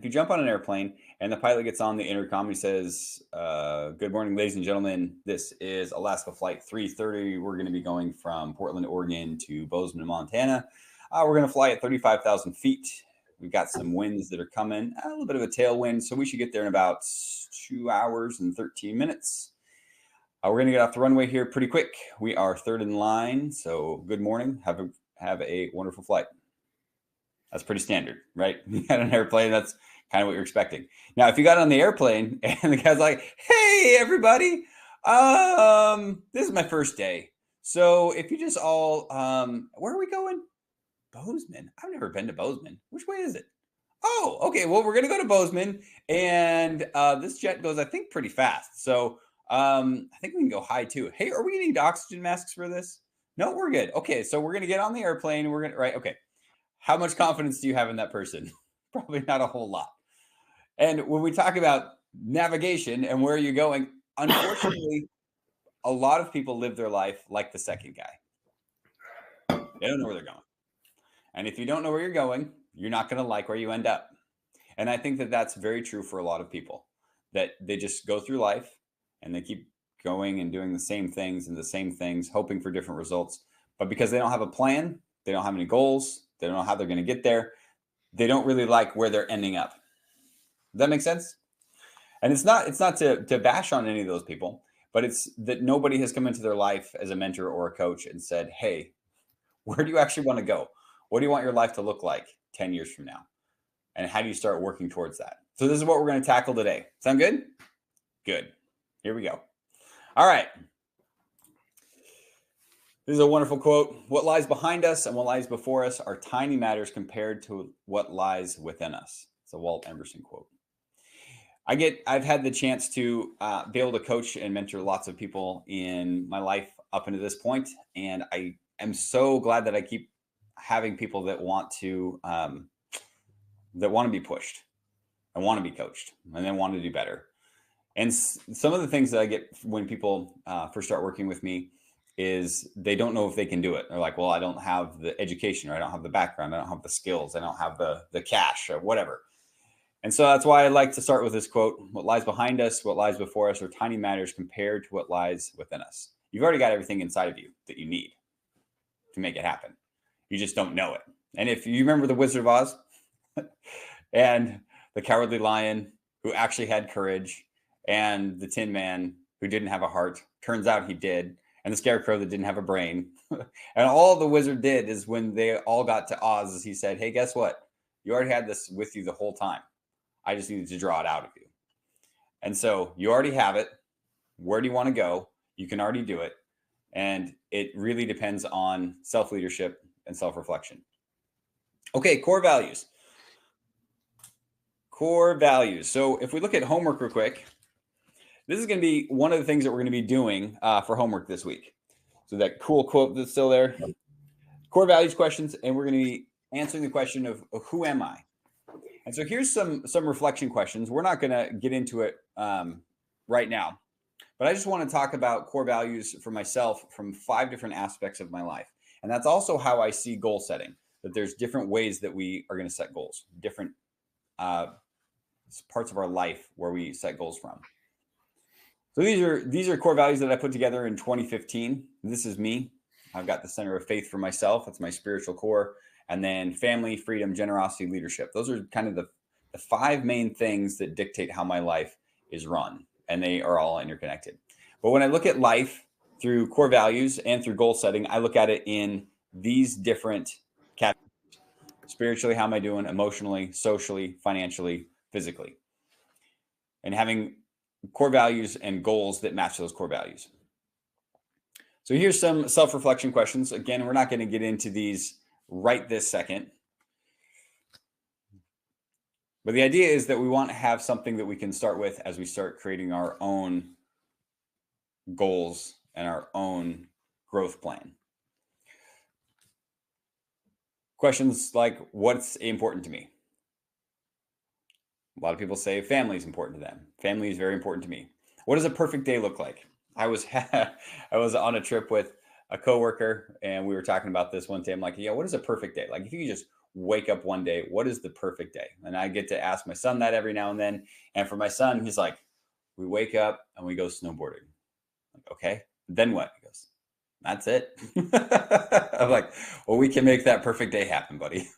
If you jump on an airplane and the pilot gets on the intercom, he says, "Good morning, ladies and gentlemen. This is Alaska Flight 330. We're going to be going from Portland, Oregon to Bozeman, Montana. We're going to fly at 35,000 feet. We've got some winds that are coming, a little bit of a tailwind, so we should get there in about 2 hours and 13 minutes. We're going to get off the runway here pretty quick. We are third in line, so good morning. Have a wonderful flight." That's pretty standard, right? You got an airplane, that's kind of what you're expecting. Now, if you got on the airplane and the guy's like, "Hey, everybody, this is my first day. So if you just all, where are we going? Bozeman. I've never been to Bozeman. Which way is it? Oh, okay. Well, we're going to go to Bozeman. And this jet goes, I think, pretty fast. So I think we can go high too. Hey, are we going to need oxygen masks for this? No, we're good. Okay. So we're going to get on the airplane and we're going to, right? Okay. How much confidence do you have in that person? Probably not a whole lot. And when we talk about navigation and where you're going, unfortunately, a lot of people live their life like the second guy. They don't know where they're going. And if you don't know where you're going, you're not going to like where you end up. And I think that that's very true for a lot of people, that they just go through life and they keep going and doing the same things and the same things, hoping for different results. But because they don't have a plan, they don't have any goals, they don't know how they're going to get there, they don't really like where they're ending up. Does that make sense? And it's not to bash on any of those people, but it's that nobody has come into their life as a mentor or a coach and said, "Hey, where do you actually want to go? What do you want your life to look like 10 years from now? And how do you start working towards that?" So this is what we're going to tackle today. Sound good? Good. Here we go. All right. This is a wonderful quote. "What lies behind us and what lies before us are tiny matters compared to what lies within us." It's a Walt Emerson quote. I've had the chance to be able to coach and mentor lots of people in my life up into this point, and I am so glad that I keep having people that want to be pushed and want to be coached and then want to do better. And some of the things that I get when people first start working with me is they don't know if they can do it. They're like, "Well, I don't have the education, or I don't have the background, I don't have the skills, I don't have the cash, or whatever." And so that's why I like to start with this quote: "What lies behind us, what lies before us are tiny matters compared to what lies within us." You've already got everything inside of you that you need to make it happen. You just don't know it. And if you remember the Wizard of Oz and the Cowardly Lion who actually had courage, and the Tin Man who didn't have a heart, turns out he did, and the Scarecrow that didn't have a brain. And all the wizard did is when they all got to Oz, is he said, "Hey, guess what? You already had this with you the whole time. I just needed to draw it out of you." And so you already have it. Where do you want to go? You can already do it. And it really depends on self-leadership and self-reflection. Okay, core values. Core values. So if we look at homework real quick, this is going to be one of the things that we're going to be doing for homework this week. So that cool quote that's still there. Core values questions, and we're going to be answering the question of who am I? And so here's some reflection questions. We're not going to get into it right now, but I just want to talk about core values for myself from 5 different aspects of my life. And that's also how I see goal setting, that there's different ways that we are going to set goals, different parts of our life where we set goals from. So these are core values that I put together in 2015. This is me. I've got the center of faith for myself. That's my spiritual core. And then family, freedom, generosity, leadership. Those are kind of the 5 main things that dictate how my life is run. And they are all interconnected. But when I look at life through core values and through goal setting, I look at it in these different categories. Spiritually, how am I doing? Emotionally, socially, financially, physically. And having core values and goals that match those core values. So here's some self-reflection questions. Again, we're not going to get into these right this second. But the idea is that we want to have something that we can start with as we start creating our own goals and our own growth plan. Questions like, what's important to me? A lot of people say family is important to them. Family is very important to me. What does a perfect day look like? I was on a trip with a coworker, and we were talking about this one day. I'm like, "Yeah, what is a perfect day? Like, if you could just wake up one day, what is the perfect day? And I get to ask my son that every now and then. And for my son, he's like, we wake up and we go snowboarding. I'm like, okay, then what? He goes, that's it. I'm like, well, we can make that perfect day happen, buddy.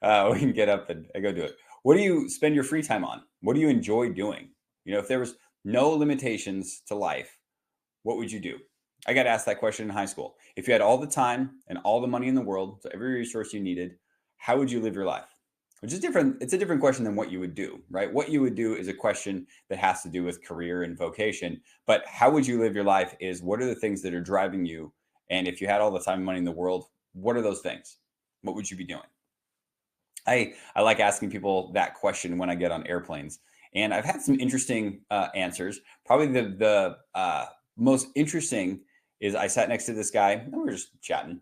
We can get up and go do it. What do you spend your free time on? What do you enjoy doing? If there was no limitations to life, what would you do? I got asked that question in high school. If you had all the time and all the money in the world, so every resource you needed, how would you live your life? Which is different. It's a different question than what you would do, right? What you would do is a question that has to do with career and vocation. But how would you live your life is, what are the things that are driving you? And if you had all the time and money in the world, what are those things? What would you be doing? I like asking people that question when I get on airplanes. And I've had some interesting answers. Probably the most interesting is I sat next to this guy and we were just chatting.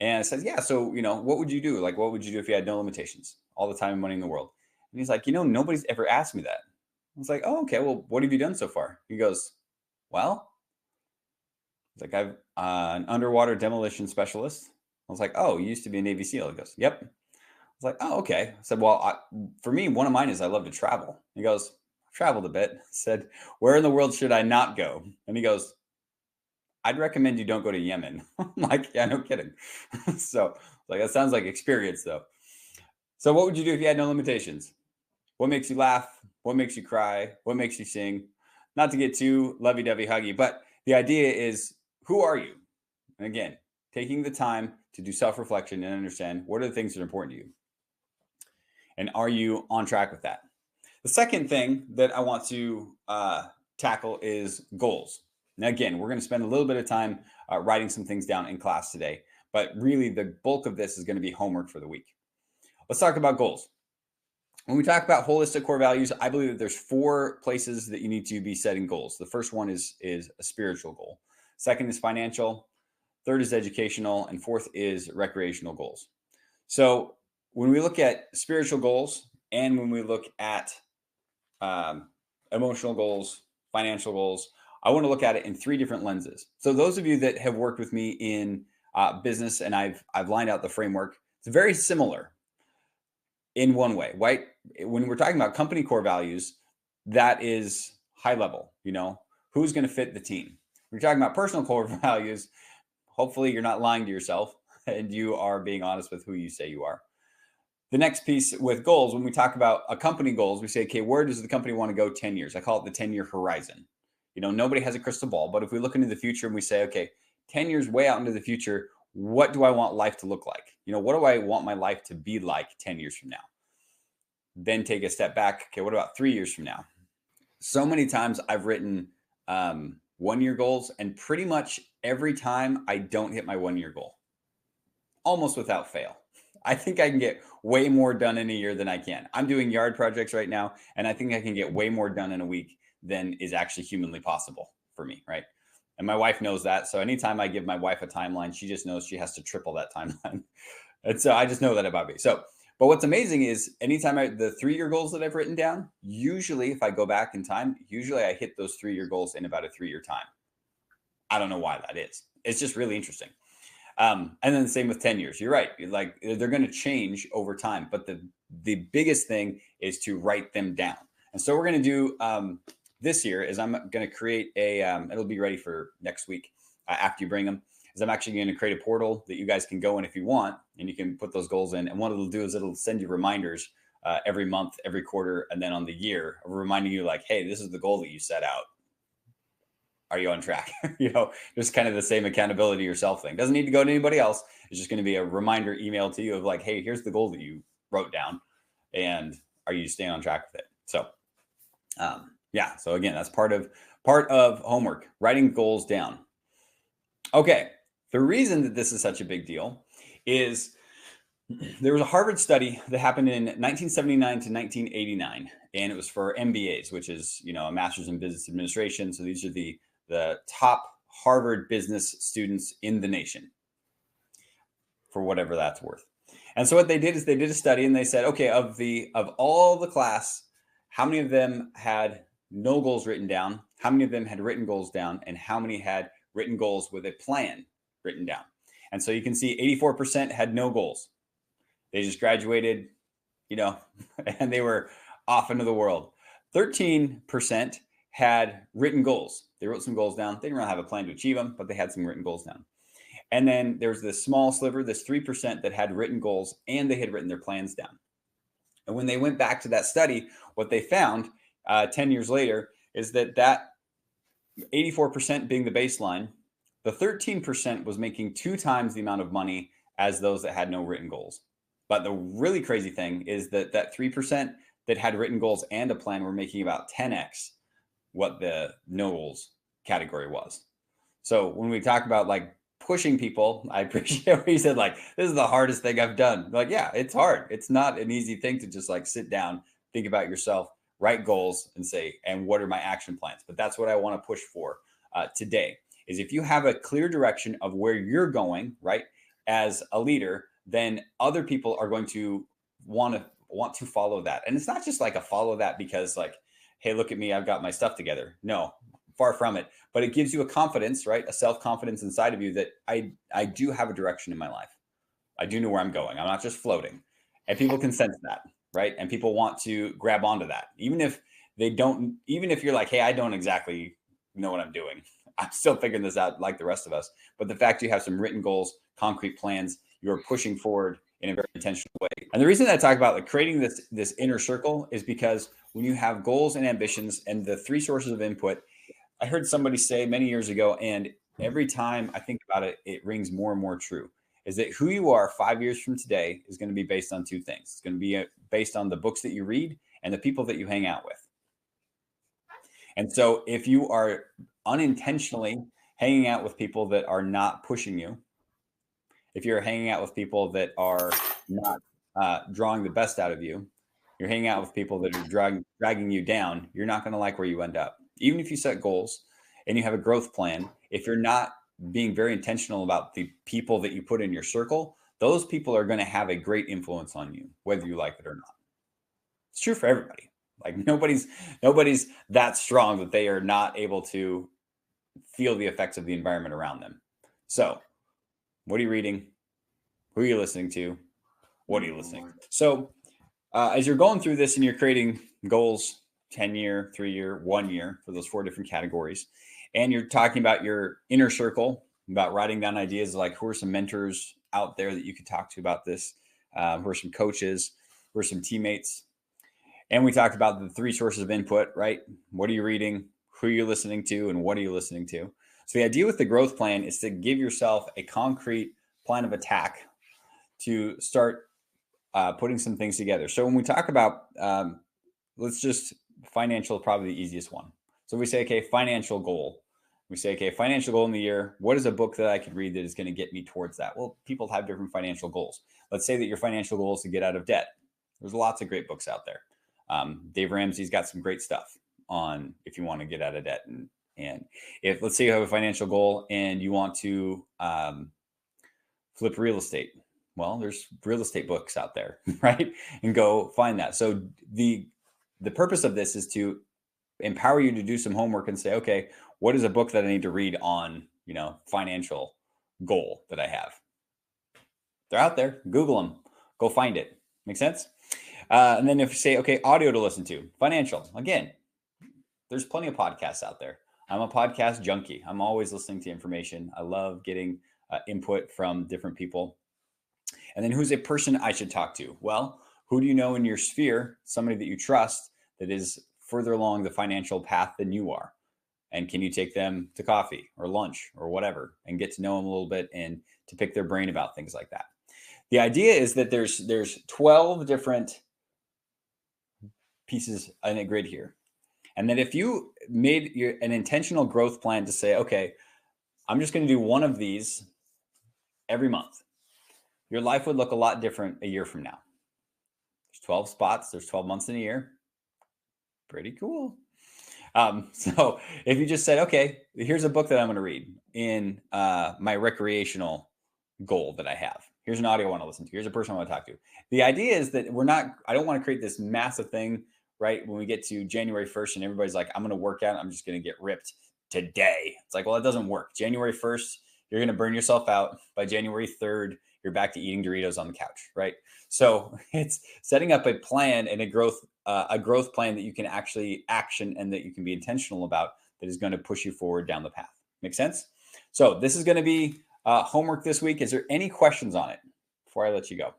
And I said, yeah, so, what would you do? Like, what would you do if you had no limitations, all the time and money in the world? And he's like, nobody's ever asked me that. I was like, oh, okay, well, what have you done so far? He goes, well, it's like, I'm an underwater demolition specialist. I was like, oh, you used to be a Navy SEAL. He goes, yep. I was like, oh, okay. I said, well, for me, one of mine is I love to travel. He goes, I've traveled a bit. I said, where in the world should I not go? And he goes, I'd recommend you don't go to Yemen. I'm like, yeah, no kidding. So like, that sounds like experience though. So what would you do if you had no limitations? What makes you laugh? What makes you cry? What makes you sing? Not to get too lovey-dovey huggy, but the idea is, who are you? And again, taking the time to do self-reflection and understand what are the things that are important to you. And are you on track with that? The second thing that I want to tackle is goals. Now, again, we're going to spend a little bit of time writing some things down in class today, but really the bulk of this is going to be homework for the week. Let's talk about goals. When we talk about holistic core values, I believe that there's 4 places that you need to be setting goals. The first one is a spiritual goal. Second is financial. Third is educational. And fourth is recreational goals. So when we look at spiritual goals and when we look at emotional goals, financial goals, I want to look at it in 3 different lenses. So those of you that have worked with me in business and I've lined out the framework, it's very similar in one way, right? When we're talking about company core values, that is high level, who's going to fit the team. When you're talking about personal core values, hopefully you're not lying to yourself and you are being honest with who you say you are. The next piece with goals, when we talk about a company goals, we say, okay, where does the company want to go 10 years? I call it the 10-year horizon. Nobody has a crystal ball, but if we look into the future and we say, okay, 10 years way out into the future, what do I want life to look like? What do I want my life to be like 10 years from now? Then take a step back. Okay, what about 3 years from now? So many times I've written 1-year goals, and pretty much every time I don't hit my 1-year goal, almost without fail. I think I can get way more done in a year than I can. I'm doing yard projects right now, and I think I can get way more done in a week than is actually humanly possible for me, right? And my wife knows that. So anytime I give my wife a timeline, she just knows she has to triple that timeline. And so I just know that about me. So, but what's amazing is anytime the 3-year goals that I've written down, usually if I go back in time, usually I hit those 3-year goals in about a 3-year time. I don't know why that is. It's just really interesting. And then the same with 10 years. You're right. Like they're going to change over time, but the biggest thing is to write them down. And so we're going to do this year is I'm going to create it'll be ready for next week after you bring them, is I'm actually going to create a portal that you guys can go in if you want, and you can put those goals in. And what it'll do is it'll send you reminders every month, every quarter, and then on the year, reminding you like, hey, this is the goal that you set out. Are you on track? Just kind of the same accountability yourself thing. Doesn't need to go to anybody else. It's just going to be a reminder email to you of like, hey, here's the goal that you wrote down, and are you staying on track with it? So, yeah. So again, that's part of homework, writing goals down. Okay. The reason that this is such a big deal is there was a Harvard study that happened in 1979 to 1989, and it was for MBAs, which is, a master's in business administration. So these are the top Harvard business students in the nation, for whatever that's worth. And so what they did is they did a study and they said, okay, of all the class, how many of them had no goals written down? How many of them had written goals down? And how many had written goals with a plan written down? And so you can see 84% had no goals. They just graduated, and they were off into the world. 13% had written goals. They wrote some goals down. They didn't really have a plan to achieve them, but they had some written goals down. And then there's this small sliver, this 3% that had written goals and they had written their plans down. And when they went back to that study, what they found 10 years later is that 84% being the baseline, the 13% was making 2 times the amount of money as those that had no written goals. But the really crazy thing is that 3% that had written goals and a plan were making about 10x what the no goals category was. So when we talk about like pushing people, I appreciate what you said, like, this is the hardest thing I've done. Like, yeah, it's hard. It's not an easy thing to just like sit down, think about yourself, write goals and say, and what are my action plans? But that's what I want to push for today is if you have a clear direction of where you're going, right, as a leader, then other people are going to want to follow that. And it's not just like a follow that because like, hey, look at me, I've got my stuff together. No, far from it. But it gives you a confidence, right? A self-confidence inside of you that I do have a direction in my life. I do know where I'm going. I'm not just floating. And people can sense that, right? And people want to grab onto that. Even if you're like, hey, I don't exactly know what I'm doing. I'm still figuring this out like the rest of us. But the fact you have some written goals, concrete plans, you're pushing forward in a very intentional way. And the reason I talk about like creating this inner circle is because when you have goals and ambitions and the 3 sources of input, I heard somebody say many years ago, and every time I think about it, it rings more and more true, is that who you are 5 years from today is going to be based on 2 things. It's going to be based on the books that you read and the people that you hang out with. And so if you are unintentionally hanging out with people that are not pushing you, if you're hanging out with people that are not drawing the best out of you, you're hanging out with people that are dragging you down, you're not going to like where you end up. Even if you set goals and you have a growth plan, if you're not being very intentional about the people that you put in your circle, those people are going to have a great influence on you, whether you like it or not. It's true for everybody. Like nobody's that strong that they are not able to feel the effects of the environment around them. So what are you reading? Who are you listening to? What are you listening to? So as you're going through this and you're creating goals, 10-year, 3-year, 1 year for those 4 different categories, and you're talking about your inner circle, about writing down ideas like who are some mentors out there that you could talk to about this, who are some coaches, who are some teammates. And we talked about the 3 sources of input, right? What are you reading? Who are you listening to? And what are you listening to? So the idea with the growth plan is to give yourself a concrete plan of attack to start putting some things together. So when we talk about, financial, probably the easiest one. So we say, okay, financial goal. We say, okay, financial goal in the year. What is a book that I could read that is going to get me towards that? Well, people have different financial goals. Let's say that your financial goal is to get out of debt. There's lots of great books out there. Dave Ramsey's got some great stuff on if you want to get out of debt. And if, let's say you have a financial goal and you want to flip real estate. Well, there's real estate books out there, right? And go find that. So the purpose of this is to empower you to do some homework and say, okay, what is a book that I need to read on, financial goal that I have? They're out there. Google them. Go find it. Make sense? And then if you say, okay, audio to listen to, financial, again, there's plenty of podcasts out there. I'm a podcast junkie. I'm always listening to information. I love getting input from different people. And then who's a person I should talk to? Well, who do you know in your sphere, somebody that you trust that is further along the financial path than you are? And can you take them to coffee or lunch or whatever and get to know them a little bit and to pick their brain about things like that? The idea is that there's 12 different pieces in a grid here. And that if you made an intentional growth plan to say, okay, I'm just going to do one of these every month, your life would look a lot different a year from now. There's 12 spots. There's 12 months in a year. Pretty cool. So if you just said, okay, here's a book that I'm going to read in my recreational goal that I have. Here's an audio I want to listen to. Here's a person I want to talk to. The idea is that I don't want to create this massive thing, right? When we get to January 1st and everybody's like, I'm going to work out. I'm just going to get ripped today. It's like, well, it doesn't work. January 1st, you're going to burn yourself out. By January 3rd, you're back to eating Doritos on the couch, right? So it's setting up a plan and a growth plan that you can actually action and that you can be intentional about, that is going to push you forward down the path. Make sense? So this is going to be homework this week. Is there any questions on it before I let you go?